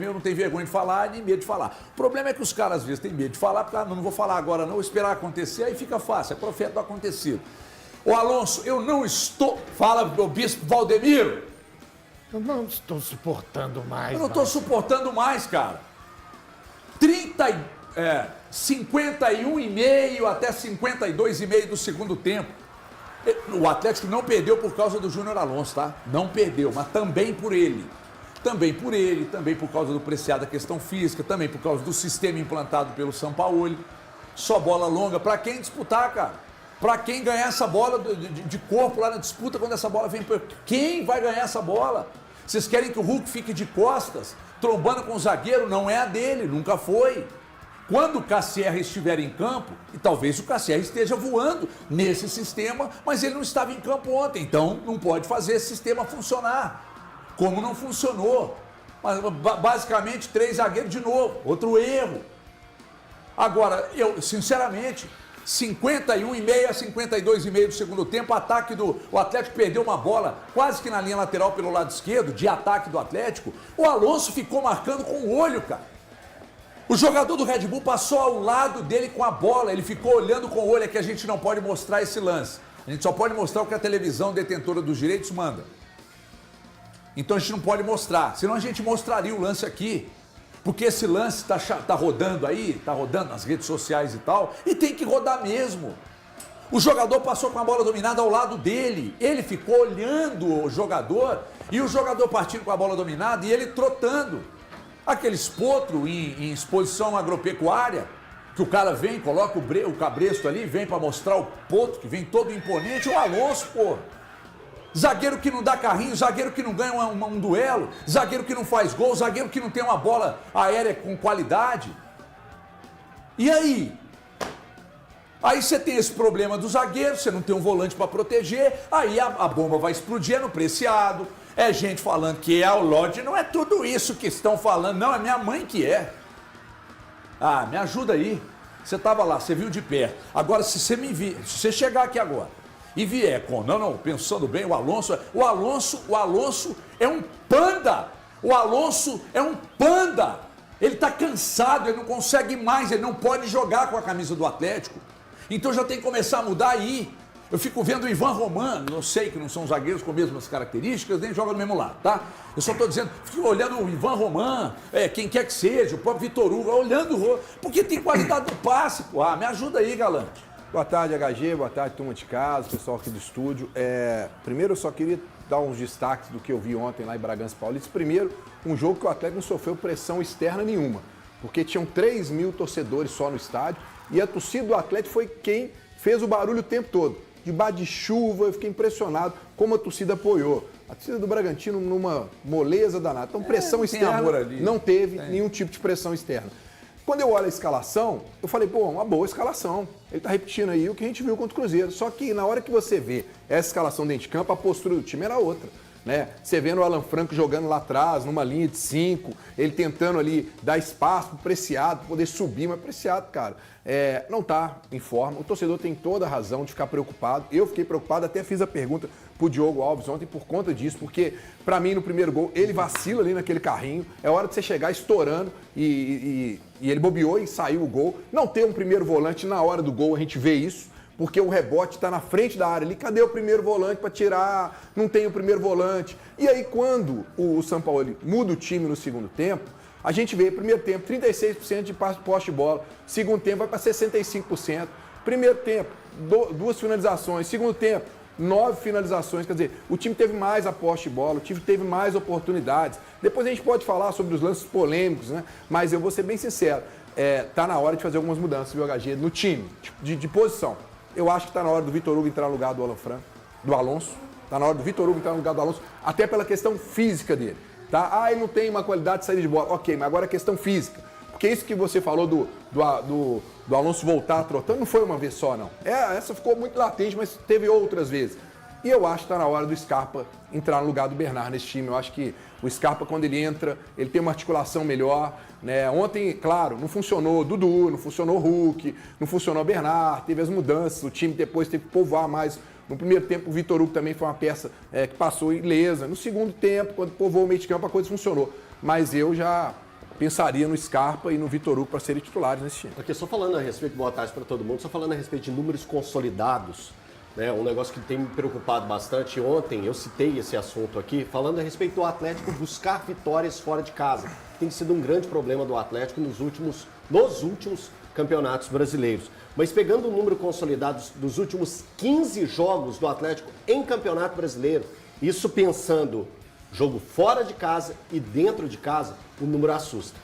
Eu não tenho vergonha de falar, nem medo de falar. O problema é que os caras às vezes têm medo de falar, porque não vou falar agora não, vou esperar acontecer, aí fica fácil, é profeta do acontecido. Ô Alonso, eu não estou... Fala, o bispo Valdemiro. Eu não estou suportando mais. Eu não estou suportando mais, cara. 51,5 até 52,5 do segundo tempo. O Atlético não perdeu por causa do Júnior Alonso, tá? Não perdeu, mas também por ele. Também por ele, também por causa do Preciado da questão física, também por causa do sistema implantado pelo Sampaoli. Só bola longa. Pra quem disputar, cara? Pra quem ganhar essa bola de corpo lá na disputa quando essa bola vem... Quem vai ganhar essa bola? Vocês querem que o Hulk fique de costas, trombando com o zagueiro? Não é a dele, nunca foi. Quando o Cassierra estiver em campo, e talvez o Cassierra esteja voando nesse sistema, mas ele não estava em campo ontem, então não pode fazer esse sistema funcionar. Como não funcionou. Mas, basicamente, 3 zagueiros de novo, outro erro. Agora, eu, sinceramente, 51,5 a 52,5 do segundo tempo, ataque o Atlético perdeu uma bola quase que na linha lateral pelo lado esquerdo, de ataque do Atlético. O Alonso ficou marcando com o olho, cara. O jogador do Red Bull passou ao lado dele com a bola, ele ficou olhando com o olho, é que a gente não pode mostrar esse lance. A gente só pode mostrar o que a televisão detentora dos direitos manda. Então a gente não pode mostrar, senão a gente mostraria o lance aqui. Porque esse lance tá rodando aí, tá rodando nas redes sociais e tal, e tem que rodar mesmo. O jogador passou com a bola dominada ao lado dele, ele ficou olhando o jogador, e o jogador partindo com a bola dominada e ele trotando. Aqueles potros em exposição agropecuária, que o cara vem, coloca o cabresto ali, vem para mostrar o potro, que vem todo imponente, o Alonso, pô. Zagueiro que não dá carrinho, zagueiro que não ganha um duelo, zagueiro que não faz gol, zagueiro que não tem uma bola aérea com qualidade. E aí? Aí você tem esse problema do zagueiro, você não tem um volante para proteger, aí a bomba vai explodir, é no Preciado, é gente falando que é o Lodge, não é tudo isso que estão falando, não, é minha mãe que é. Ah, me ajuda aí. Você estava lá, você viu de perto. Agora, se você chegar aqui agora, e vier com, pensando bem, o Alonso é um panda. O Alonso é um panda. Ele está cansado, ele não consegue mais, ele não pode jogar com a camisa do Atlético. Então já tem que começar a mudar aí. Eu fico vendo o Ivan Roman, eu sei que não são zagueiros com as mesmas características, nem jogam do mesmo lado, tá? Eu só estou dizendo, fico olhando o Ivan Roman, quem quer que seja, o próprio Vitor Hugo, olhando, porque tem qualidade do passe, pô. Ah, me ajuda aí, Galante. Boa tarde, HG, boa tarde, turma de casa, pessoal aqui do estúdio. Primeiro, eu só queria dar uns destaques do que eu vi ontem lá em Bragança Paulista. Primeiro, um jogo que o Atlético não sofreu pressão externa nenhuma, porque tinham 3 mil torcedores só no estádio e a torcida do Atlético foi quem fez o barulho o tempo todo. Debaixo de chuva, eu fiquei impressionado como a torcida apoiou. A torcida do Bragantino numa moleza danada. Então, pressão externa não teve nenhum tipo de pressão externa. Quando eu olho a escalação, eu falei, pô, uma boa escalação. Ele tá repetindo aí o que a gente viu contra o Cruzeiro. Só que na hora que você vê essa escalação dentro de campo, a postura do time era outra, né? Você vendo o Alan Franco jogando lá atrás, numa linha de 5, ele tentando ali dar espaço pro Preciado, poder subir, mas Preciado, cara, não tá em forma. O torcedor tem toda a razão de ficar preocupado. Eu fiquei preocupado, até fiz a pergunta pro Diogo Alves ontem por conta disso, porque pra mim no primeiro gol ele vacila ali naquele carrinho, é hora de você chegar estourando e ele bobeou e saiu o gol. Não ter um primeiro volante na hora do gol, a gente vê isso, porque o rebote está na frente da área ali. Cadê o primeiro volante para tirar? Não tem o primeiro volante. E aí, quando o Sampaoli muda o time no segundo tempo, a gente vê, primeiro tempo, 36% de posse de bola. Segundo tempo, vai para 65%. Primeiro tempo, 2 finalizações. Segundo tempo, 9 finalizações. Quer dizer, o time teve mais a posse de bola, o time teve mais oportunidades. Depois a gente pode falar sobre os lances polêmicos, né? Mas eu vou ser bem sincero. Tá na hora de fazer algumas mudanças do HG no time, de posição. Eu acho que está na hora do Vitor Hugo entrar no lugar do Alan Franco, do Alonso. Está na hora do Vitor Hugo entrar no lugar do Alonso, até pela questão física dele. Tá? Ele não tem uma qualidade de saída de bola. Ok, mas agora a questão física. Porque isso que você falou do Alonso voltar trotando, não foi uma vez só, não. Essa ficou muito latente, mas teve outras vezes. E eu acho que está na hora do Scarpa entrar no lugar do Bernard nesse time. Eu acho que o Scarpa, quando ele entra, ele tem uma articulação melhor, né? Ontem, claro, não funcionou Dudu, não funcionou Hulk, não funcionou Bernard, teve as mudanças, o time depois teve que povoar mais. No primeiro tempo, o Vitor Hugo também foi uma peça que passou ilesa. No segundo tempo, quando povoou o meio de campo, a coisa funcionou. Mas eu já pensaria no Scarpa e no Vitor Hugo para serem titulares nesse time. Porque só falando a respeito, boa tarde para todo mundo, só falando a respeito de números consolidados, né, um negócio que tem me preocupado bastante. Ontem eu citei esse assunto aqui, falando a respeito do Atlético buscar vitórias fora de casa. Tem sido um grande problema do Atlético nos últimos campeonatos brasileiros. Mas pegando o número consolidado dos últimos 15 jogos do Atlético em campeonato brasileiro, isso pensando jogo fora de casa e dentro de casa, o número assusta.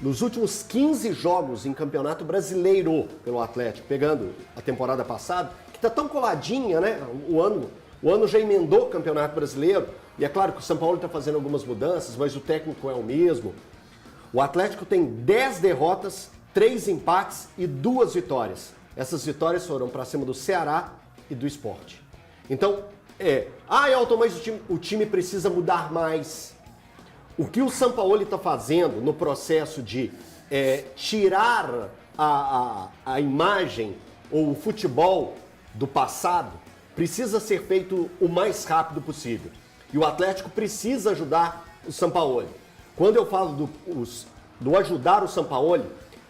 Nos últimos 15 jogos em campeonato brasileiro pelo Atlético, pegando a temporada passada, que está tão coladinha, né? O ano já emendou o campeonato brasileiro, e é claro que o São Paulo está fazendo algumas mudanças, mas o técnico é o mesmo. O Atlético tem 10 derrotas, 3 empates e 2 vitórias. Essas vitórias foram para cima do Ceará e do Sport. Então, Elton, mas o time precisa mudar mais. O que o Sampaoli está fazendo no processo de tirar a imagem ou o futebol do passado precisa ser feito o mais rápido possível. E o Atlético precisa ajudar o Sampaoli. Quando eu falo do ajudar o Sampaoli,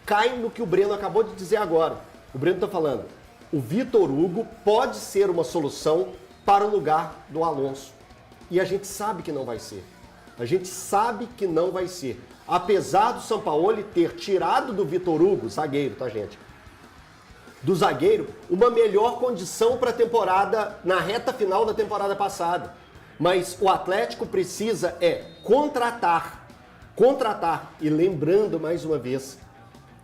cai no que o Breno acabou de dizer agora. O Breno está falando, o Vitor Hugo pode ser uma solução para o lugar do Alonso. E a gente sabe que não vai ser. A gente sabe que não vai ser. Apesar do Sampaoli ter tirado do Vitor Hugo, zagueiro, tá, gente? Do zagueiro, uma melhor condição para a temporada, na reta final da temporada passada. Mas o Atlético precisa contratar. E lembrando mais uma vez,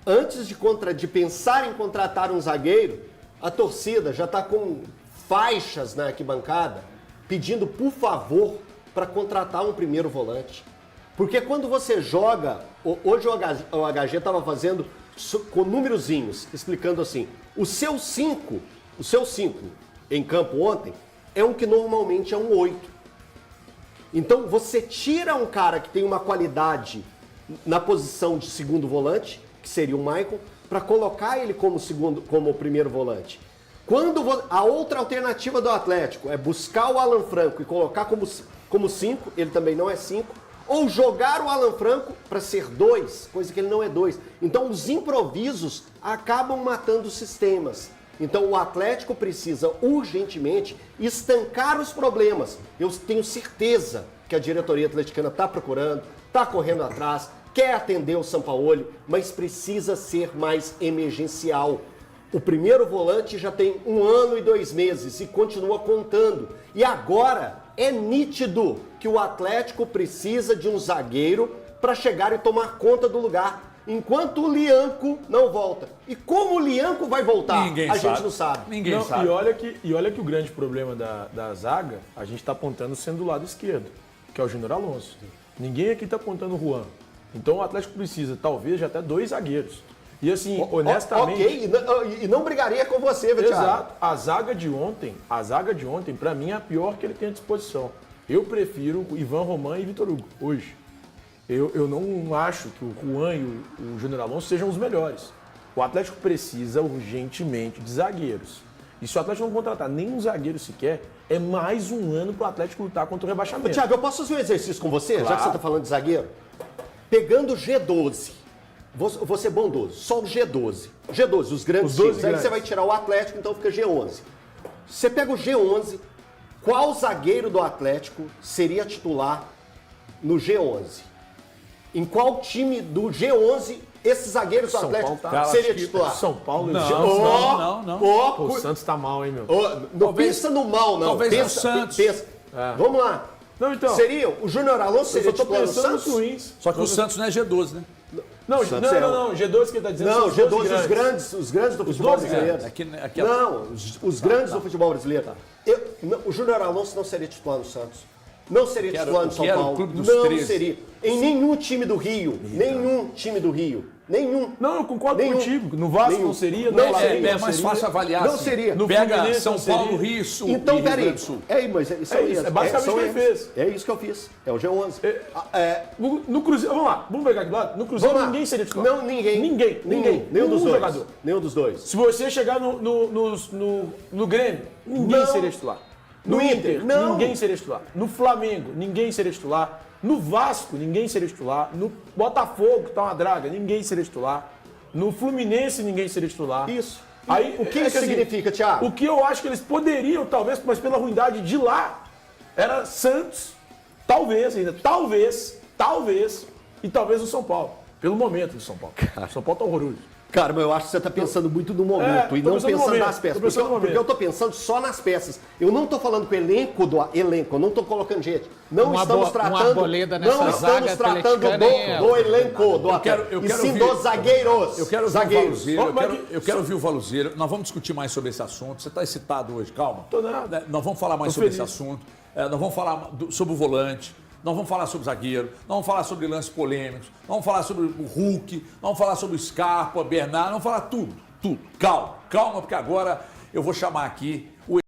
antes de pensar em contratar um zagueiro, a torcida já está com faixas na arquibancada pedindo, por favor, para contratar um primeiro volante. Porque quando você joga, hoje o HG estava fazendo com númerozinhos, explicando assim, o seu 5 em campo ontem é um que normalmente é um 8. Então você tira um cara que tem uma qualidade na posição de segundo volante, que seria o Maicon, para colocar ele como primeiro volante. Quando a outra alternativa do Atlético é buscar o Alan Franco e colocar como 5, ele também não é 5, ou jogar o Alan Franco para ser 2, coisa que ele não é 2. Então os improvisos acabam matando os sistemas. Então o Atlético precisa urgentemente estancar os problemas. Eu tenho certeza que a diretoria atleticana está procurando, está correndo atrás, quer atender o Sampaoli, mas precisa ser mais emergencial. O primeiro volante já tem 1 ano e 2 meses e continua contando. E agora é nítido que o Atlético precisa de um zagueiro para chegar e tomar conta do lugar, enquanto o Lianco não volta. E como o Lianco vai voltar? A gente não sabe. Ninguém sabe. E olha que o grande problema da zaga, a gente está apontando sendo do lado esquerdo, que é o Júnior Alonso. Ninguém aqui está apontando o Juan. Então o Atlético precisa, talvez, de até 2 zagueiros. E assim, honestamente... Ok, e não brigaria com você, Thiago. Exato. A zaga de ontem, para mim, é a pior que ele tem à disposição. Eu prefiro o Ivan Roman e Vitor Hugo, hoje. Eu não acho que o Juan e o Júnior Alonso sejam os melhores. O Atlético precisa urgentemente de zagueiros. E se o Atlético não contratar nenhum zagueiro sequer, é mais um ano para o Atlético lutar contra o rebaixamento. Thiago, eu posso fazer um exercício com você, claro. Já que você está falando de zagueiro? Pegando o G12. Vou ser bondoso, só o G12. G12, os grandes times. Aí você vai tirar o Atlético, então fica G11. Você pega o G11, qual zagueiro do Atlético seria titular no G11? Em qual time do G11 esses zagueiros do Atlético seria titular? São Paulo. Não. O Santos tá mal, hein, meu? Não pensa no mal, não. Talvez o Santos. Vamos lá. Não, então. Seria o Júnior Alonso seria titular no Santos? Ruins. Só que o Santos não é G12, né? Não, G12 que ele tá dizendo são G12, os grandes do futebol brasileiro. Não, os grandes do futebol brasileiro. O Júnior Alonso não seria titular no Santos. Não seria titular no São Paulo. Não seria. Em nenhum time do Rio. Nenhum time do Rio. Nenhum. Não, eu concordo contigo. No Vasco não seria. É mais fácil avaliar. Não seria. No Pega São Paulo, Rio Sul. Então, peraí. Mas isso é basicamente o que ele fez. É isso que eu fiz. É o G11. No Cruzeiro, vamos lá. Vamos pegar aqui do lado. No Cruzeiro ninguém seria titular. Não, ninguém. Nenhum dos dois. Jogador. Nenhum dos dois. Se você chegar no Grêmio, ninguém seria titular. No Inter, ninguém seria titular. No Flamengo, ninguém seria titular. No Vasco, ninguém seria titular. No Botafogo, que tá uma draga, ninguém seria titular. No Fluminense, ninguém seria titular. Isso. Aí, O que é isso assim, significa, Thiago? O que eu acho que eles poderiam, talvez, mas pela ruindade de lá, era Santos, talvez ainda, talvez, e talvez o São Paulo. Pelo momento do São Paulo. O São Paulo tá horroroso. Cara, mas eu acho que você está pensando muito no momento e tô não pensando no pensando momento, nas peças. tô pensando no Porque momento. eu estou pensando só nas peças. Eu não estou falando com o elenco do elenco, eu não estou colocando gente. Não Uma estamos uma tratando, arboleda nessa não zaga estamos tratando atleticana é do elenco, do Atlético, eu e quero sim ouvir- dos zagueiros. Eu quero ouvir zagueiros. o Valuzeiro, Ó, mas eu quero ouvir o Valuzeiro. Nós vamos discutir mais sobre esse assunto. Você está excitado hoje, calma. Tô nada. Nós vamos falar mais Tô sobre feliz. esse assunto. Nós vamos falar sobre o volante. Nós vamos falar sobre o zagueiro. Nós vamos falar sobre lances polêmicos. Nós vamos falar sobre o Hulk. Nós vamos falar sobre o Scarpa, Bernardo. Nós vamos falar tudo. Calma, porque agora eu vou chamar aqui o